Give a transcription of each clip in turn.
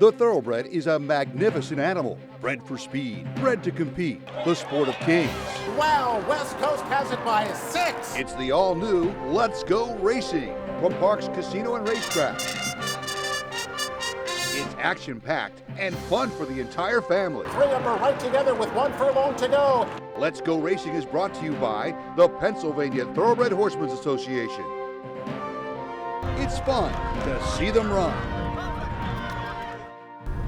The thoroughbred is a magnificent animal, bred for speed, bred to compete, the sport of kings. Wow, West Coast has it by 6. It's the all-new Let's Go Racing from Parks Casino and Racetrack. It's action-packed and fun for the entire family. 3 of them are right together with 1 furlong to go. Let's Go Racing is brought to you by the Pennsylvania Thoroughbred Horsemen's Association. It's fun to see them run.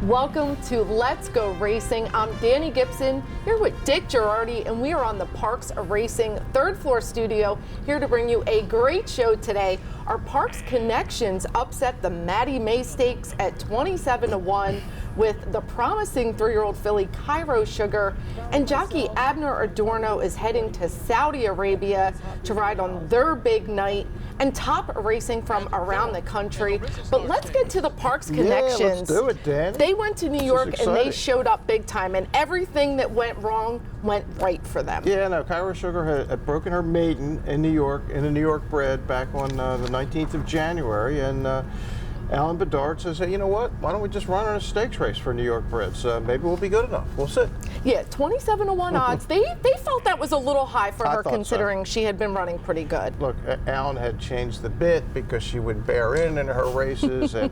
Welcome to Let's Go Racing. I'm Danny Gibson here with Dick Girardi, and we are on the Parks Racing third floor studio here to bring you a great show today. Our Parks Connections upset the Maddie May Stakes at 27-1 with the promising 3-year-old filly Cairo Sugar, and jockey Abner Adorno is heading to Saudi Arabia to ride on their big night, and top racing from around the country. But let's get to the Parks Connections. Yeah, let's do it, Dan. They went to New York and they showed up big time, and everything that went wrong went right for them. Yeah, no, Cairo Sugar had broken her maiden in New York, in a New York bred back on the 19th of January, and Alan Bedard says, hey, you know what, why don't we just run on a stakes race for New York breds? Maybe we'll be good enough. We'll see. Yeah, 27-1 odds. They felt that was a little high for her, considering she had been running pretty good. Look, Alan had changed the bit because she would bear in her races, and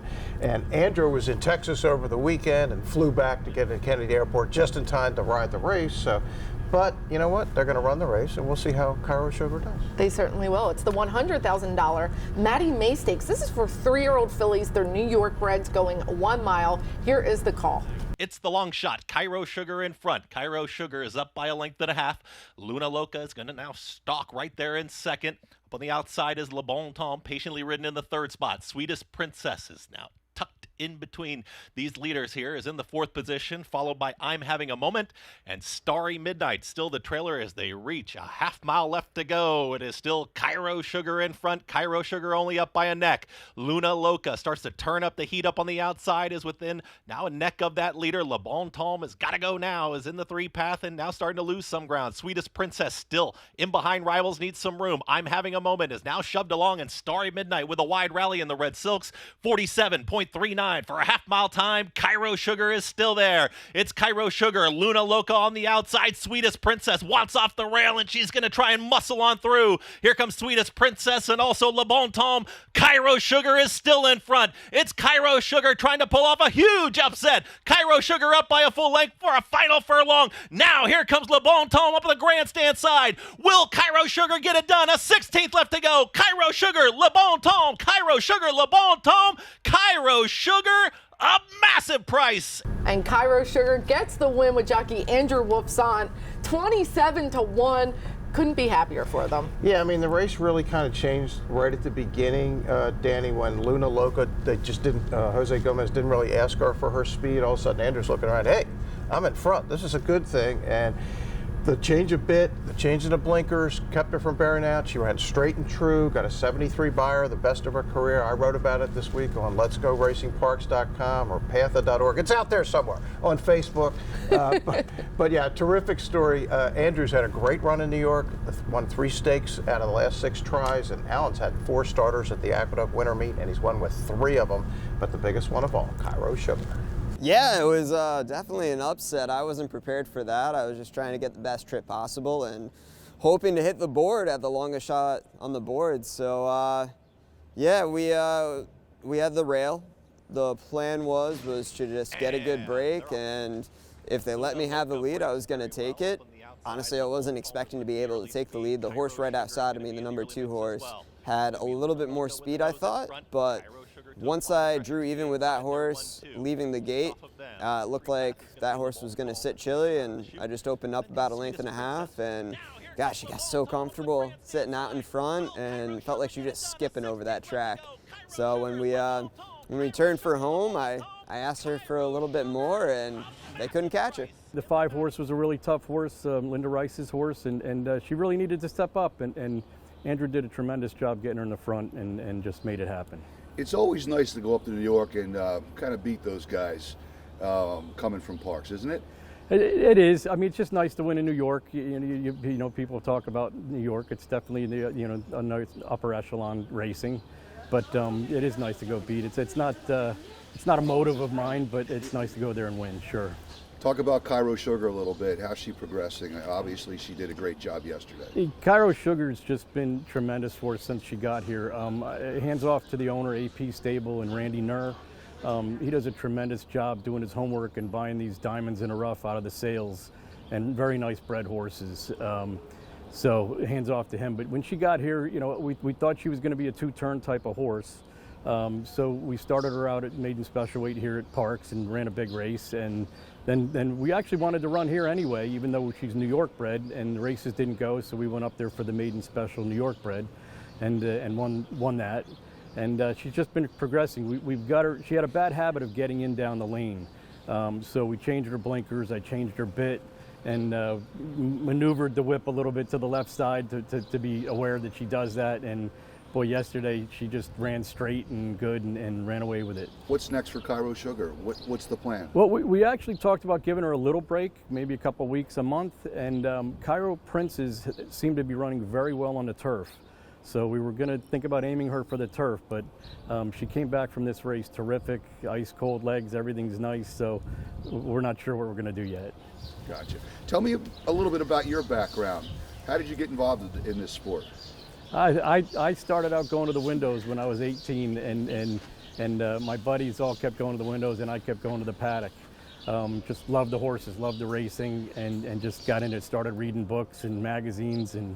Andrew was in Texas over the weekend and flew back to get to Kennedy Airport just in time to ride the race. So, but you know what? They're going to run the race, and we'll see how Cairo Sugar does. They certainly will. It's the $100,000 Maddie May Stakes. This is for 3-year-old fillies. They're New York breds going 1 mile. Here is the call. It's the long shot. Cairo Sugar in front. Cairo Sugar is up by a length and a half. Luna Loca is going to now stalk right there in second. Up on the outside is Le Bon Temps, patiently ridden in the third spot. Sweetest Princess is now tucked in between these leaders here, is in the 4th position, followed by I'm Having a Moment and Starry Midnight. Still the trailer as they reach a half mile left to go. It is still Cairo Sugar in front. Cairo Sugar only up by a neck. Luna Loca starts to turn up the heat up on the outside, is within now a neck of that leader. Le Bon Temps has got to go now, is in the 3 path and now starting to lose some ground. Sweetest Princess still in behind rivals, needs some room. I'm Having a Moment is now shoved along, and Starry Midnight with a wide rally in the red silks. 47.39 for a half mile time. Cairo Sugar is still there. It's Cairo Sugar, Luna Loca on the outside. Sweetest Princess wants off the rail, and she's going to try and muscle on through. Here comes Sweetest Princess and also Le Bon Temps. Cairo Sugar is still in front. It's Cairo Sugar trying to pull off a huge upset. Cairo Sugar up by a full length for a final furlong. Now here comes Le Bon Temps up on the grandstand side. Will Cairo Sugar get it done? A 16th left to go. Cairo Sugar, Le Bon Temps. Cairo Sugar, Le Bon Temps. Cairo Sugar, a massive price. And Cairo Sugar gets the win with jockey Andrew Wolfson, 27-1. Couldn't be happier for them. Yeah, I mean, the race really kind of changed right at the beginning, Danny, when Luna Loca, they just didn't, Jose Gomez didn't really ask her for her speed. All of a sudden, Andrew's looking around, hey, I'm in front. This is a good thing. And the change of bit, the change in the blinkers kept her from bearing out. She ran straight and true, got a 73 buyer, the best of her career. I wrote about it this week on letsgoracingparks.com or patha.org. It's out there somewhere on Facebook. But yeah, terrific story. Andrews had a great run in New York, won 3 stakes out of the last 6 tries, and Allen's had 4 starters at the Aqueduct Winter Meet, and he's won with 3 of them, but the biggest one of all, Cairo Sugar. Yeah, it was definitely an upset. I wasn't prepared for that. I was just trying to get the best trip possible and hoping to hit the board at the longest shot on the board. So yeah, we had the rail. The plan was to just get a good break, and if they let me have the lead, I was going to take it. Honestly, I wasn't expecting to be able to take the lead. The horse right outside of me, the number 2 horse, had a little bit more speed, I thought, but once I drew even with that horse leaving the gate, it looked like that horse was going to sit chilly, and I just opened up about a length and a half, and gosh, she got so comfortable sitting out in front and felt like she was just skipping over that track. So when we turned for home, I asked her for a little bit more, and they couldn't catch her. The 5 horse was a really tough horse, Linda Rice's horse, and she really needed to step up, and Andrew did a tremendous job getting her in the front and just made it happen. It's always nice to go up to New York and kind of beat those guys coming from Parks, isn't it? It is. I mean, it's just nice to win in New York. You know, people talk about New York. It's definitely a nice upper echelon racing. but it is nice to go beat. It's not a motive of mine, but it's nice to go there and win, sure. Talk about Cairo Sugar a little bit. How's she progressing? Obviously, she did a great job yesterday. Cairo Sugar's just been tremendous for us since she got here. Hands off to the owner, AP Stable, and Randy Nur. He does a tremendous job doing his homework and buying these diamonds in the rough out of the sales, and very nice bred horses. So hands off to him. But when she got here, you know, we thought she was going to be a two-turn type of horse. So we started her out at maiden special weight here at Parks and ran a big race, and then we actually wanted to run here anyway, even though she's New York bred, and the races didn't go, so we went up there for the maiden special New York bred, and won that. And she's just been progressing. We've got her. She had a bad habit of getting in down the lane, so we changed her blinkers. I changed her bit, and maneuvered the whip a little bit to the left side to be aware that she does that. And boy, yesterday she just ran straight and good and ran away with it. What's next for Cairo Sugar? What's the plan? Well, we actually talked about giving her a little break, maybe a couple weeks, a month, and Cairo Princes seem to be running very well on the turf. So we were going to think about aiming her for the turf, but she came back from this race terrific, ice cold legs, everything's nice, so we're not sure what we're going to do yet. Gotcha. Tell me a little bit about your background. How did you get involved in this sport? I started out going to the windows when I was 18, and my buddies all kept going to the windows, and I kept going to the paddock. Just loved the horses, loved the racing, and just got into it, started reading books and magazines and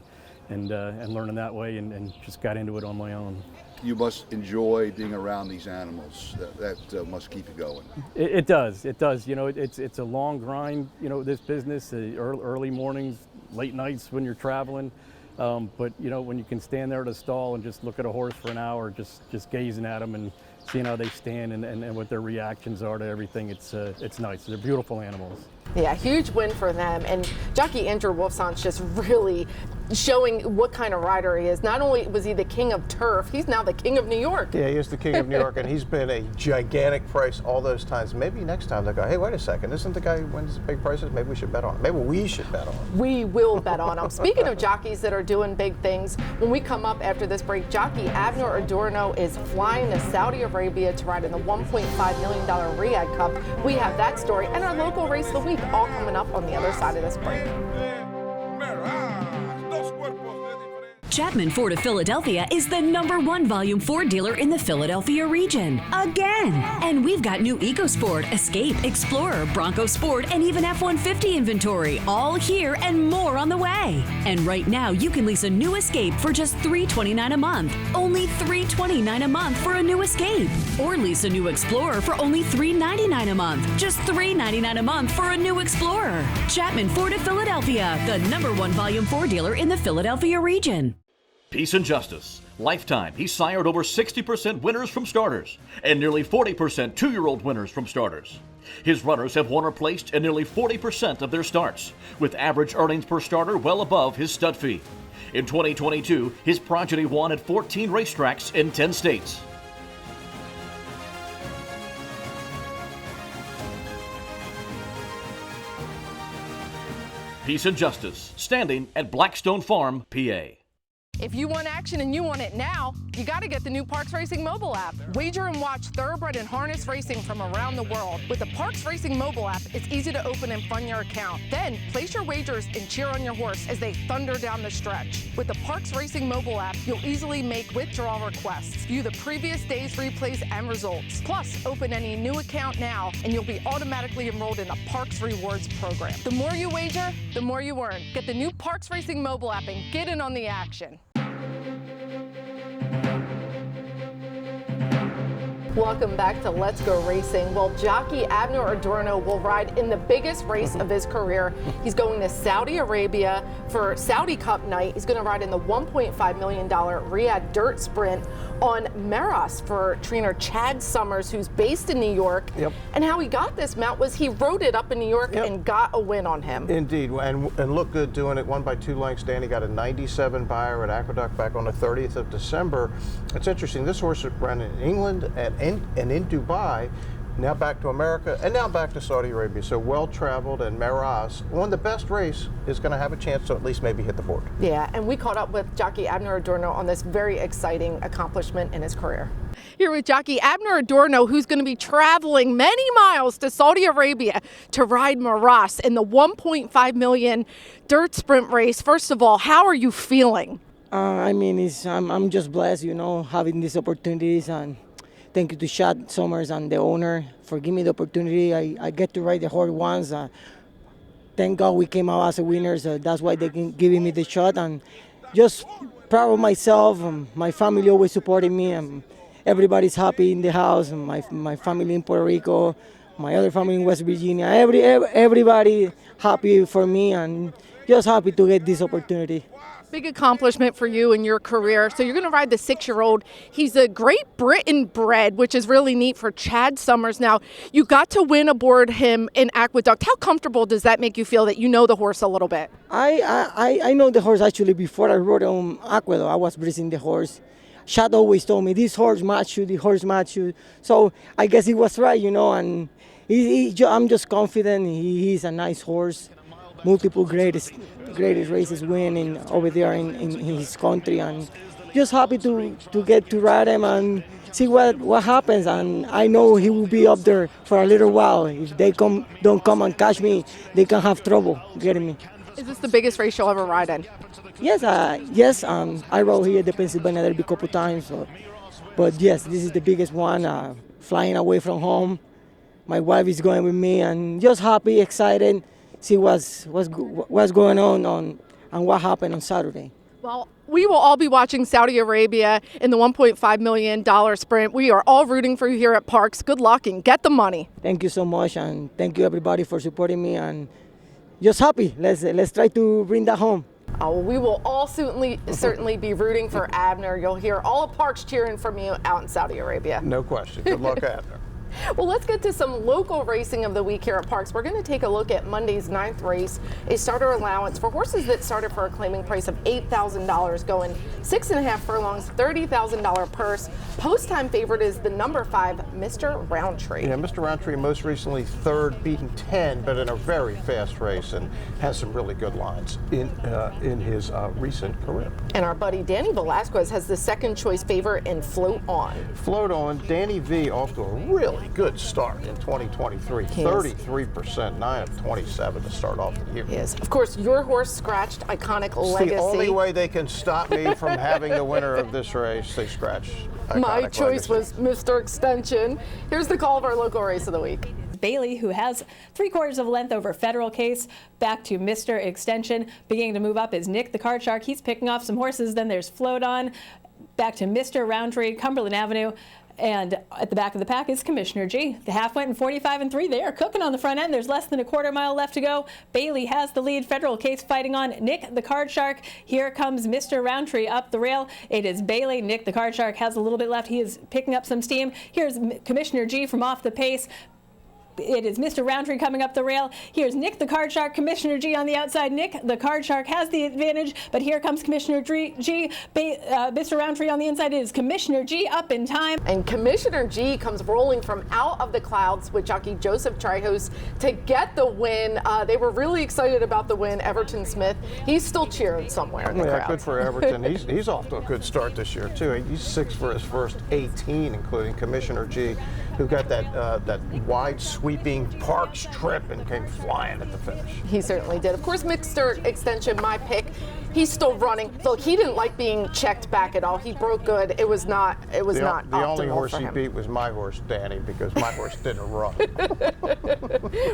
learning that way, and just got into it on my own. You must enjoy being around these animals. That must keep you going. It does. You know, it's a long grind. You know, this business, early mornings, late nights when you're traveling. But you know, when you can stand there at a stall and just look at a horse for an hour, just gazing at them and seeing how they stand and what their reactions are to everything, it's nice. They're beautiful animals. Yeah, huge win for them. And jockey Andrew Wolfson's just really showing what kind of rider he is. Not only was he the king of turf, he's now the king of New York. Yeah, he is the king of New York, and he's been a gigantic price all those times. Maybe next time they'll go, hey, wait a second, isn't the guy who wins big prices? Maybe we should bet on him. Maybe we should bet on him. We will bet on him. Speaking of jockeys that are doing big things, when we come up after this break, jockey Abner Adorno is flying to Saudi Arabia to ride in the $1.5 million Riyadh Cup. We have that story and our local race of the week all coming up on the other side of this break. Chapman Ford of Philadelphia is the #1 volume Ford dealer in the Philadelphia region. Again! And we've got new EcoSport, Escape, Explorer, Bronco Sport, and even F-150 inventory, all here and more on the way. And right now, you can lease a new Escape for just $329 a month. Only $329 a month for a new Escape. Or lease a new Explorer for only $399 a month. Just $399 a month for a new Explorer. Chapman Ford of Philadelphia, the #1 volume Ford dealer in the Philadelphia region. Peace and Justice. Lifetime, he sired over 60% winners from starters and nearly 40% two-year-old winners from starters. His runners have won or placed in nearly 40% of their starts, with average earnings per starter well above his stud fee. In 2022, his progeny won at 14 racetracks in 10 states. Peace and Justice, standing at Blackstone Farm, PA. If you want action and you want it now, you got to get the new Parks Racing mobile app. Wager and watch thoroughbred and harness racing from around the world. With the Parks Racing mobile app, it's easy to open and fund your account. Then place your wagers and cheer on your horse as they thunder down the stretch. With the Parks Racing mobile app, you'll easily make withdrawal requests, view the previous day's replays and results. Plus, open any new account now and you'll be automatically enrolled in the Parks Rewards program. The more you wager, the more you earn. Get the new Parks Racing mobile app and get in on the action. Welcome back to Let's Go Racing. Well, jockey Abner Adorno will ride in the biggest race of his career. He's going to Saudi Arabia for Saudi Cup night. He's going to ride in the $1.5 million Riyadh Dirt Sprint on Meros for trainer Chad Summers, who's based in New York. Yep. And how he got this mount was he rode it up in New York and got a win on him. Indeed, and looked good doing it. Won by 2 lengths. Danny got a 97 buyer at Aqueduct back on the 30th of December. It's interesting. This horse ran in England and in Dubai, now back to America, and now back to Saudi Arabia. So well-traveled, and Meraz, won the best race, is going to have a chance to at least maybe hit the board. Yeah, and we caught up with jockey Abner Adorno on this very exciting accomplishment in his career. Here with jockey Abner Adorno, who's going to be traveling many miles to Saudi Arabia to ride Meraz in the $1.5 million dirt sprint race. First of all, how are you feeling? I mean, I'm just blessed, having these opportunities, and thank you to Chad Summers and the owner for giving me the opportunity. I get to ride the horse once. Thank God we came out as a winner, so that's why they're giving me the shot. And just proud of myself. My family always supported me, and everybody's happy in the house. And my family in Puerto Rico, my other family in West Virginia. Everybody happy for me, and just happy to get this opportunity. Big accomplishment for you in your career. So you're going to ride the 6-year-old. He's a Great Britain bred, which is really neat for Chad Summers. Now, you got to win aboard him in Aqueduct. How comfortable does that make you feel that you know the horse a little bit? I know the horse actually before I rode on Aqueduct. I was breezing the horse. Chad always told me, this horse match you, the horse match you. So I guess he was right, and I'm just confident. He's a nice horse. Multiple greatest races winning over there in his country, and just happy to get to ride him and see what happens. And I know he will be up there for a little while. If they don't come and catch me, they can have trouble getting me. Is this the biggest race you'll ever ride in? Yes. I rode here at the Pennsylvania Derby a couple times, but yes, this is the biggest one. Flying away from home, my wife is going with me, and just happy, excited. See what's going on and what happened on Saturday. Well, we will all be watching Saudi Arabia in the $1.5 million sprint. We are all rooting for you here at Parks. Good luck and get the money. Thank you so much, and thank you everybody for supporting me, and just happy. Let's try to bring that home. We will all certainly be rooting for Abner. You'll hear all of Parks cheering from you out in Saudi Arabia. No question. Good luck, Abner. Well, let's get to some local racing of the week here at Parks. We're going to take a look at Monday's 9th race, a starter allowance for horses that started for a claiming price of $8,000, going 6.5 furlongs, $30,000 purse. Post-time favorite is the number 5, Mr. Roundtree. Yeah, Mr. Roundtree most recently third, beaten 10, but in a very fast race, and has some really good lines in his recent career. And our buddy Danny Velasquez has the second choice favorite in Float On. Float On, Danny V off to a really good start in 2023. 33%, 9 of 27 to start off the year. Yes, of course, your horse scratched Iconic Legacy. It's the only way they can stop me from having the winner of this race. They scratch Iconic My choice Legacy. was Mr. Extension. Here's the call of our local race of the week. Bailey, who has 3/4 of a length over Federal Case, back to Mr. Extension. Beginning to move up is Nick the Card Shark. He's picking off some horses. Then there's Float On. Back to Mr. Roundtree, Cumberland Avenue. And at the back of the pack is Commissioner G. The half went in 45-3. They are cooking on the front end. There's less than a quarter mile left to go. Bailey has the lead. Federal Case fighting on Nick the Card Shark. Here comes Mr. Roundtree up the rail. It is Bailey. Nick the Card Shark has a little bit left. He is picking up some steam. Here's Commissioner G from off the pace. It is Mr. Roundtree coming up the rail. Here's Nick the Card Shark, Commissioner G on the outside. Nick the Card Shark has the advantage, but here comes Commissioner G. Mr. Roundtree on the inside. It is Commissioner G up in time. And Commissioner G comes rolling from out of the clouds with jockey Joseph Trihos to get the win. They were really excited about the win. Everton Smith, he's still cheering somewhere in the crowd. Good for Everton. He's off to a good start this year too. He's 6 for his first 18, including Commissioner G, who got that wide sweeping Parks trip and came flying at the finish. He certainly did. Of course, Mr. Extension, my pick. He's still running. Look, he didn't like being checked back at all. He broke good. It was not optimal The only horse for he him. beat was my horse, Danny, because my horse didn't run.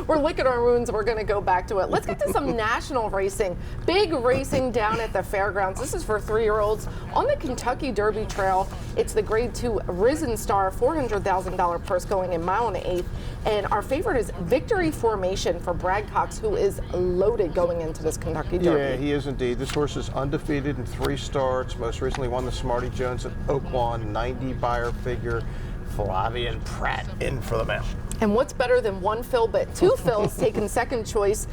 We're licking our wounds. We're going to go back to it. Let's get to some national racing. Big racing down at the fairgrounds. This is for 3-year-olds on the Kentucky Derby Trail. It's the Grade 2 Risen Star, $400,000 purse going in 1 1/8. And our favorite is Victory Formation for Brad Cox, who is loaded going into this Kentucky Derby. Yeah, he is indeed. This horse is undefeated in 3 starts. Most recently won the Smarty Jones at Oaklawn, 90 buyer figure. Flavian Pratt in for the mount. And what's better than one fill but two fills taking second choice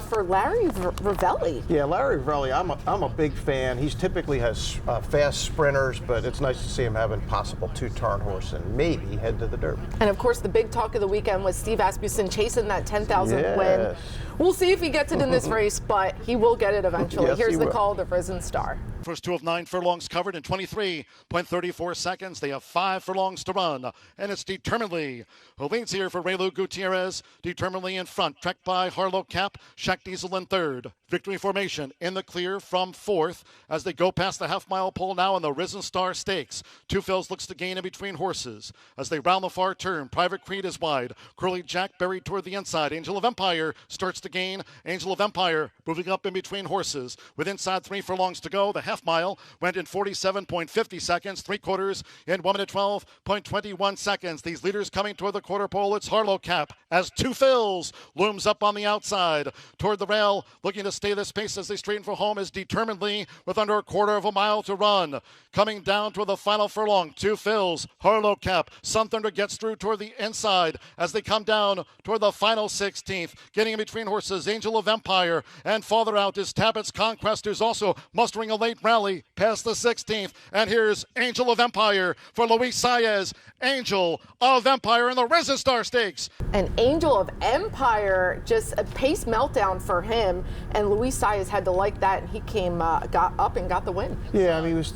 for Larry Ravelli? Yeah, Larry Ravelli, I'm a big fan. He typically has fast sprinters, but it's nice to see him having possible two-turn horse and maybe head to the Derby. And of course, the big talk of the weekend was Steve Asmussen chasing that 10,000 win. We'll see if he gets it in this race, but he will get it eventually. Yes, Here's he the will. call of the Risen Star. First 2 of 9 furlongs covered in 23.34 seconds. They have 5 furlongs to run, and it's Determinedly who leads here for Raylu Gutierrez. Determinedly in front, tracked by Harlow Cap, Shack Diesel in third. Victory Formation in the clear from fourth as they go past the half-mile pole now in the Risen Star Stakes. Two Fills looks to gain in between horses as they round the far turn. Private Creed is wide. Curly Jack buried toward the inside. Angel of Empire starts to gain. Angel of Empire moving up in between horses with inside 3 furlongs to go. The half mile went in 47.50 seconds, 3/4 in 1 minute 12.21 seconds. These leaders coming toward the quarter pole. It's Harlow Cap as Two Fills looms up on the outside toward the rail, looking to stay this pace as they straighten for home is Determinedly with under a quarter of a mile to run. Coming down toward the final furlong, Two Fills, Harlow Cap, Sun Thunder gets through toward the inside as they come down toward the final 16th. Getting in between horses, Angel of Empire, and farther out is Tabit's Conquest, who's also mustering a late rally past the 16th. And here's Angel of Empire for Luis Saez. Angel of Empire in the Risen Star Stakes. An Angel of Empire, just a pace meltdown for him, and Luis Saez had to like that, and he got up and got the win. Yeah, I mean, he was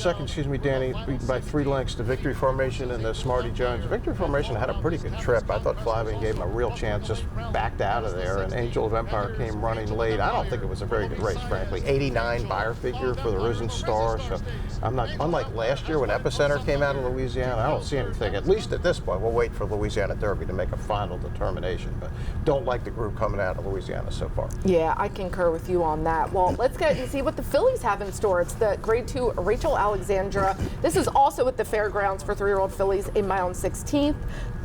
second, Danny, beaten by 3 lengths to Victory Formation and the Smarty Jones. Victory Formation had a pretty good trip. I thought Flavien gave him a real chance, just backed out of there, and Angel of Empire came running late. I don't think it was a very good race, frankly. 89 buyer figure for the Risen Star, so I'm not, unlike last year when Epicenter came out of Louisiana, I don't see anything, at least at this point. We'll wait for Louisiana Derby to make a final determination, but don't like the group coming out of Louisiana so far. Yeah, I concur with you on that. Well, let's get and see what the fillies have in store. It's the Grade 2 Rachel Alexandra. This is also at the fairgrounds for 3-year-old fillies in my own 16th.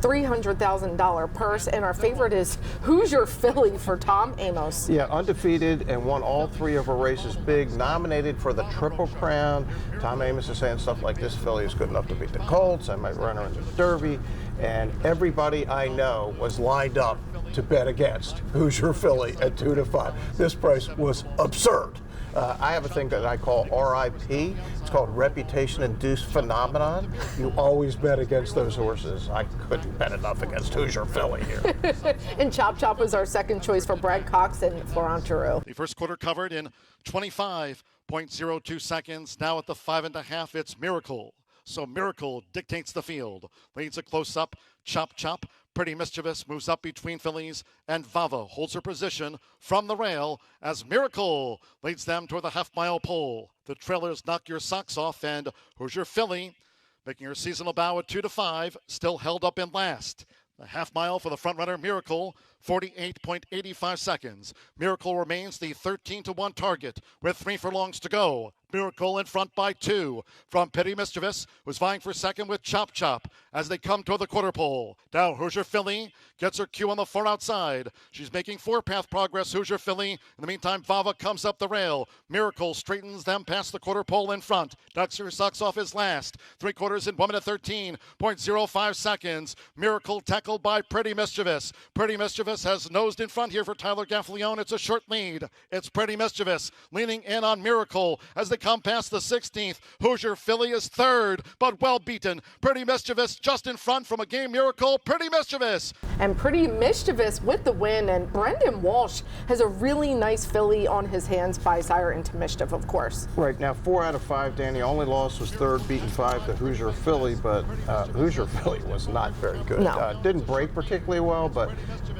$300,000 purse, and our favorite is Who's Your Filly for Tom Amos. Yeah, undefeated and won all 3 of her races big, nominated for the Triple Crown. Tom Amos is saying stuff like this filly is good enough to beat the Colts. I might run her in the Derby. And everybody I know was lined up to bet against Who's Your Filly at 2 to 5. This price was absurd. I have a thing that I call RIP. It's called Reputation-Induced Phenomenon. You always bet against those horses. I couldn't bet enough against Who's Your Filly here. And Chop Chop was our second choice for Brad Cox and Florent Giroux. The first quarter covered in 25.02 seconds. Now at the 5.5, it's Miracle. So Miracle dictates the field. Leads a close-up. Chop Chop. Pretty Mischievous moves up between fillies, and Vava holds her position from the rail as Miracle leads them toward the half-mile pole. The trailers Knock Your Socks Off, and Who's Your Filly, making her seasonal bow at 2 to 5, still held up in last. The half mile for the front runner Miracle, 48.85 seconds. Miracle remains the 13-1 target with 3 furlongs to go. Miracle in front by 2 from Pretty Mischievous, who's vying for second with Chop Chop as they come toward the quarter pole. Now Who's Your Filly gets her cue on the far outside. She's making 4-path progress, Who's Your Filly. In the meantime, Vava comes up the rail. Miracle straightens them past the quarter pole in front. Knocks Your Socks Off his last. 3/4 in 1 minute 13.05 seconds. Miracle tackled by Pretty Mischievous. Pretty Mischievous has nosed in front here for Tyler Gaffalione. It's a short lead. It's Pretty Mischievous leaning in on Miracle as they come past the 16th. Who's Your Filly is third, but well beaten. Pretty Mischievous just in front from a game Miracle. Pretty Mischievous. And Pretty Mischievous with the win, and Brendan Walsh has a really nice filly on his hands by Sire Into Mischief, of course. Right, now 4 out of 5, Danny. Only loss was third, beaten 5 to Who's Your Filly, but Who's Your Filly was not very good. No. Didn't break particularly well, but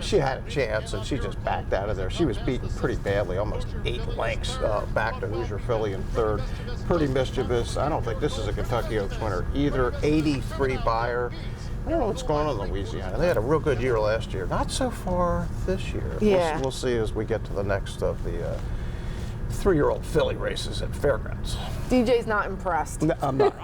she had a chance, and she just backed out of there. She was beaten pretty badly, almost 8 lengths back to Who's Your Filly in third. Pretty Mischievous. I don't think this is a Kentucky Oaks winner either. 83 buyer. I don't know what's going on in Louisiana. They had a real good year last year. Not so far this year. Yeah. We'll see as we get to the next of the 3-year-old filly races at fairgrounds. DJ's not impressed. No, I'm not.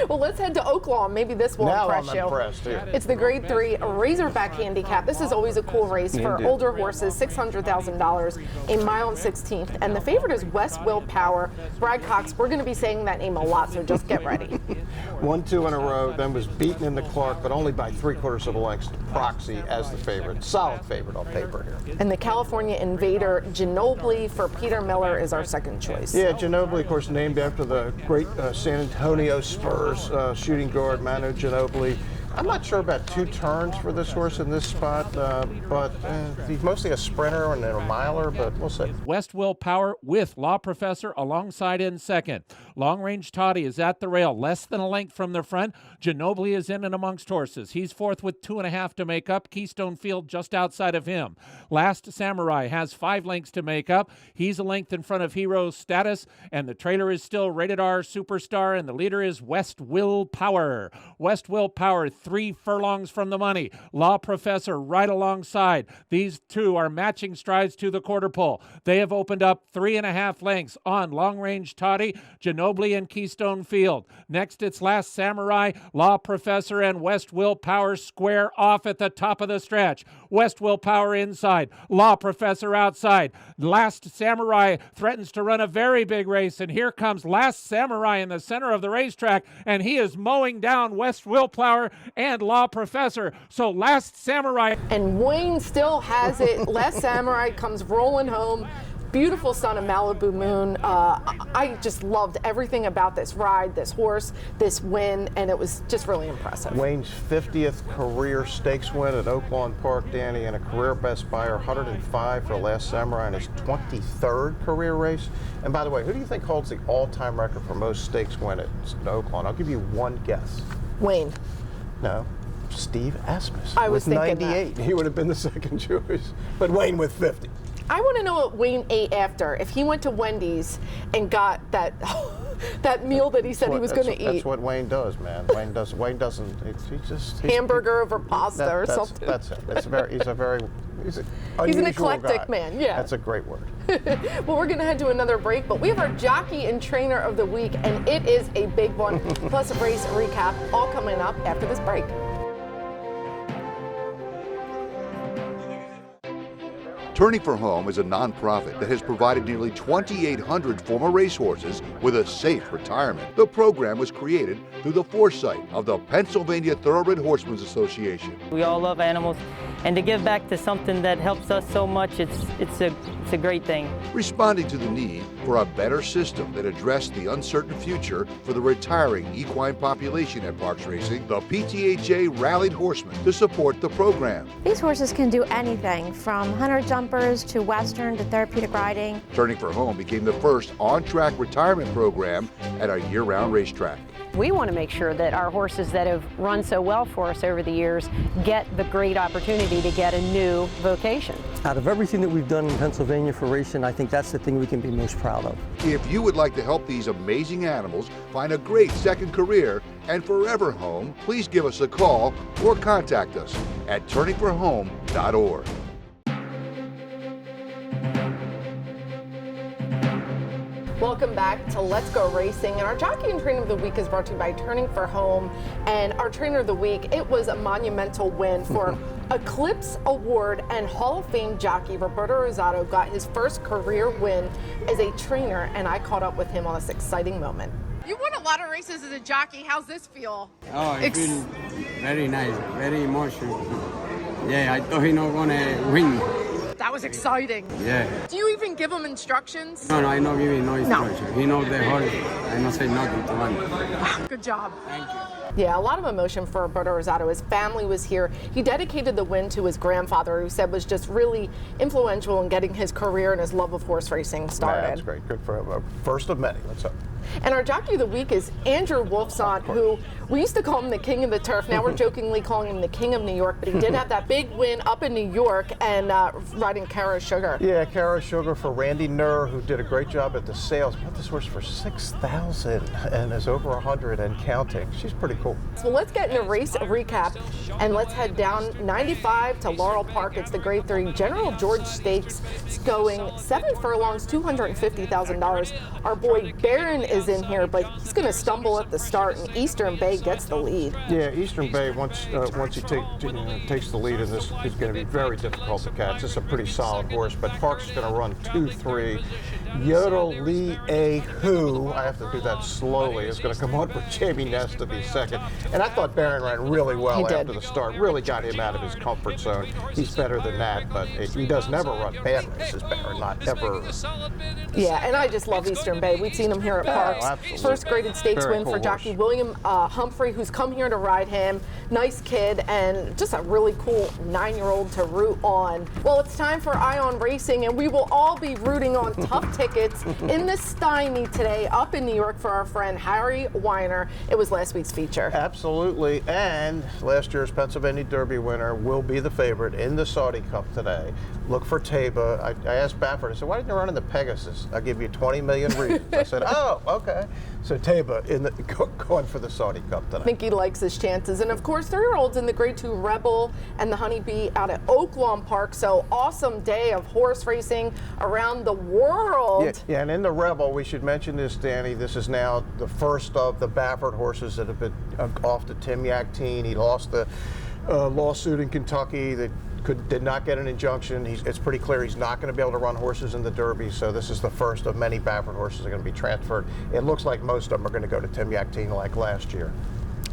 Well, let's head to Oaklawn. Maybe this will Now impress I'm you. impressed, yeah. It's the Grade 3 Razorback Handicap. This is always a cool race for Indeed. older horses, $600,000, a mile and 16th. And the favorite is West Will Power. Brad Cox, we're going to be saying that name a lot, so just get ready. 1-2 in a row, then was beaten in the Clark, but only by 3/4 of a length to Proxy as the favorite. Solid favorite on paper here. And the California Invader, Ginobili for Peter Miller, is our second choice. Yeah, Ginobili, of course, named after the great San Antonio Spurs shooting guard Manu Ginobili. I'm not sure about 2 turns for this horse in this spot, but he's mostly a sprinter and a miler, but we'll see. West Will Power with Law Professor alongside in second. Long Range Toddy is at the rail, less than a length from the front. Ginobili is in and amongst horses. He's fourth with 2.5 to make up. Keystone Field just outside of him. Last Samurai has 5 lengths to make up. He's a length in front of Hero Status, and the trailer is still Rated R Superstar, and the leader is West Will Power. West Will Power, 3 furlongs from the money. Law Professor right alongside. These two are matching strides to the quarter pole. They have opened up 3.5 lengths on Long Range Toddy, Ginobili, and Keystone Field. Next, it's Last Samurai, Law Professor, and West Will Power square off at the top of the stretch. West Will Power inside, Law Professor outside. Last Samurai threatens to run a very big race, and here comes Last Samurai in the center of the racetrack, and he is mowing down West Will Power and Law Professor. So Last Samurai. And Wayne still has it. Last Samurai comes rolling home. Beautiful son of Malibu Moon. I just loved everything about this ride, this horse, this win, and it was just really impressive. Wayne's 50th career stakes win at Oaklawn Park, Danny, and a career best buyer, 105 for Last Samurai in his 23rd career race. And by the way, who do you think holds the all-time record for most stakes win at Oaklawn? I'll give you one guess. Wayne. No. Steve Asmus. I was with thinking 98. that. He would have been the second choice. But Wayne with 50. I want to know what Wayne ate after. If he went to Wendy's and got that that meal that he said he was going to eat. That's what Wayne does, man. Wayne doesn't. He just hamburger over pasta or something. That's it. He's an eclectic guy. man. Yeah. That's a great word. Well, we're going to head to another break, but we have our jockey and trainer of the week, and it is a big one. Plus a race recap, all coming up after this break. Turning for Home is a nonprofit that has provided nearly 2,800 former racehorses with a safe retirement. The program was created through the foresight of the Pennsylvania Thoroughbred Horsemen's Association. We all love animals, and to give back to something that helps us so much, it's a great thing. Responding to the need for a better system that addressed the uncertain future for the retiring equine population at Parks Racing, the PTHA rallied horsemen to support the program. These horses can do anything from hunter jumpers to western to therapeutic riding. Turning for Home became the first on-track retirement program at a year-round racetrack. We want to make sure that our horses that have run so well for us over the years get the great opportunity to get a new vocation. Out of everything that we've done in Pennsylvania for racing, I think that's the thing we can be most proud of. If you would like to help these amazing animals find a great second career and forever home, please give us a call or contact us at turningforhome.org. Welcome back to Let's Go Racing, and our jockey and trainer of the week is brought to you by Turning for Home. And our trainer of the week, it was a monumental win for Eclipse Award and Hall of Fame jockey Roberto Rosado got his first career win as a trainer, and I caught up with him on this exciting moment. You won a lot of races as a jockey. How's this feel? Oh, it feels very nice, very emotional. Yeah, I thought he not gonna win. That was exciting. Yeah. Do you even give him instructions? No, I not giving no instruction. He knows the horse. I not say nothing to him. Good job. Thank you. Yeah, a lot of emotion for Roberto Rosado. His family was here. He dedicated the win to his grandfather, who said was just really influential in getting his career and his love of horse racing started. Yeah, that's great. Good for him. First of many. Let's hope. And our jockey of the week is Andrew Wolfson, who we used to call him the king of the turf. Now we're jokingly calling him the king of New York, but he did have that big win up in New York and riding Cara Sugar. Yeah, Cara Sugar for Randy Nur, who did a great job at the sales. Bought this horse for $6,000 and is over 100 and counting. She's pretty Cool. So let's get into race recap, and let's head down 95 to Laurel Park. It's the Grade 3 General George Stakes. It's going 7 furlongs, $250,000. Our boy Barron is in here, but he's going to stumble at the start, and Eastern Bay gets the lead. Yeah, Eastern Bay, once he takes the lead in this, is going to be very difficult to catch. This is a pretty solid horse, but Parks is going to run 2-3. Yodel Lee A. Who, I have to do that slowly, is going to come on for Jamie Ness to be second. And I thought Barron ran really well after the start, really got him out of his comfort zone. He's better than that, but he does never run bad races, Barron, not ever. Yeah, and I just love Eastern Bay. We've seen him here at Parks. Absolutely. First graded stakes Very win cool for jockey William Humphrey, who's come here to ride him. Nice kid, and just a really cool 9-year-old to root on. Well, it's time for Eye on Racing, and we will all be rooting on tough tickets in the Stymie today up in New York for our friend Harry Weiner. It was last week's feature. Absolutely, and last year's Pennsylvania Derby winner will be the favorite in the Saudi Cup today. Look for Taba. I asked Baffert, I said, why didn't you run in the Pegasus? I'll give you 20 million reasons. I said, oh, okay. So Taba going for the Saudi Cup today. I think he likes his chances. And of course, 3-year-olds in the Grade 2 Rebel and the Honeybee out at Oaklawn Park. So awesome day of horse racing around the world. Yeah, and in the Rebel, we should mention this, Danny. This is now the first of the Baffert horses that have been off to Tim Yaktine. He lost the lawsuit in Kentucky that did not get an injunction. It's pretty clear he's not going to be able to run horses in the Derby, so this is the first of many Baffert horses that are going to be transferred. It looks like most of them are going to go to Tim Yaktine like last year.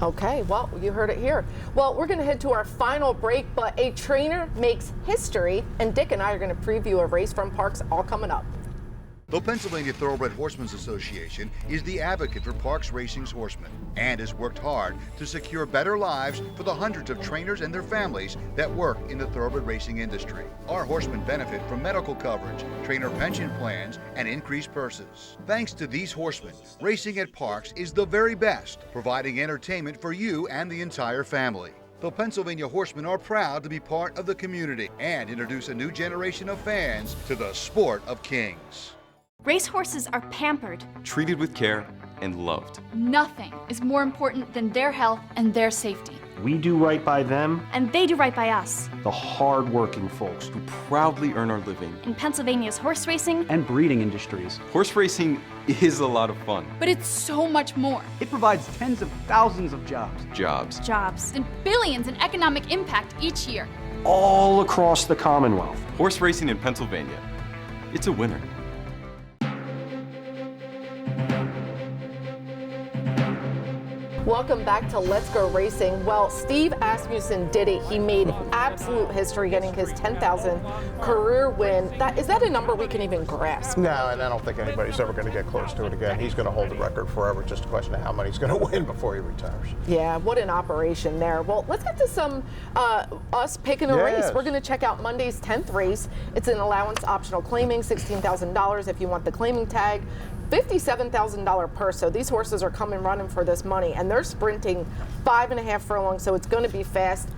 Okay, well, you heard it here. Well, we're going to head to our final break, but a trainer makes history, and Dick and I are going to preview a race from Parks all coming up. The Pennsylvania Thoroughbred Horsemen's Association is the advocate for Parks Racing's horsemen and has worked hard to secure better lives for the hundreds of trainers and their families that work in the thoroughbred racing industry. Our horsemen benefit from medical coverage, trainer pension plans, and increased purses. Thanks to these horsemen, racing at Parks is the very best, providing entertainment for you and the entire family. The Pennsylvania Horsemen are proud to be part of the community and introduce a new generation of fans to the sport of kings. Racehorses are pampered, treated with care, and loved. Nothing is more important than their health and their safety. We do right by them, and they do right by us. The hard-working folks who proudly earn our living in Pennsylvania's horse racing and breeding industries. Horse racing is a lot of fun. But it's so much more. It provides tens of thousands of jobs. Jobs, and billions in economic impact each year. All across the Commonwealth. Horse racing in Pennsylvania, it's a winner. Welcome back to Let's Go Racing. Well, Steve Asmussen did it. He made absolute history getting his 10,000 career win. Is that a number we can even grasp? No, and I don't think anybody's ever going to get close to it again. He's going to hold the record forever. Just a question of how many he's going to win before he retires. Yeah, what an operation there. Well, let's get to some us picking a race. We're going to check out Monday's 10th race. It's an allowance optional claiming, $16,000 if you want the claiming tag. $57,000 purse. So these horses are coming running for this money, and they're sprinting 5.5 furlongs, so it's going to be fast.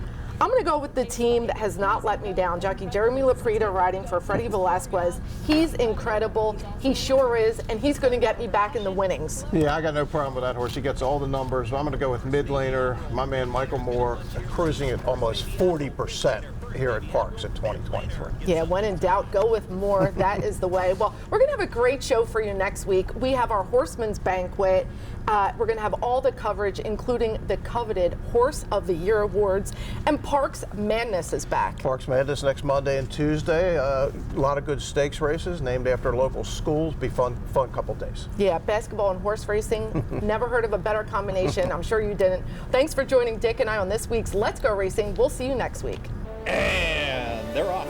I'm going to go with the team that has not let me down. Jockey Jeremy Laprida riding for Freddie Velasquez. He's incredible. He sure is, and he's going to get me back in the winnings. Yeah, I got no problem with that horse. He gets all the numbers. I'm going to go with mid-laner, my man Michael Moore, cruising at almost 40% here at Parks in 2023. Yeah, when in doubt, go with Moore. That is the way. Well, we're going to have a great show for you next week. We have our Horseman's Banquet. We're going to have all the coverage, including the coveted Horse of the Year awards. And Parks Madness is back. Parks Madness next Monday and Tuesday. A lot of good stakes races named after local schools. Be fun couple days. Yeah, basketball and horse racing. Never heard of a better combination. I'm sure you didn't. Thanks for joining Dick and I on this week's Let's Go Racing. We'll see you next week. And they're off.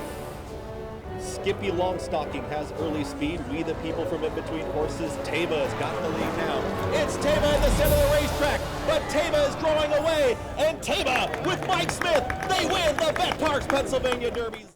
Skippy Longstocking has early speed. We the people from in between horses. Taba has got the lead now. It's Taba in the center of the racetrack, but Taba is drawing away. And Taba with Mike Smith, they win the Bet Parks Pennsylvania Derby.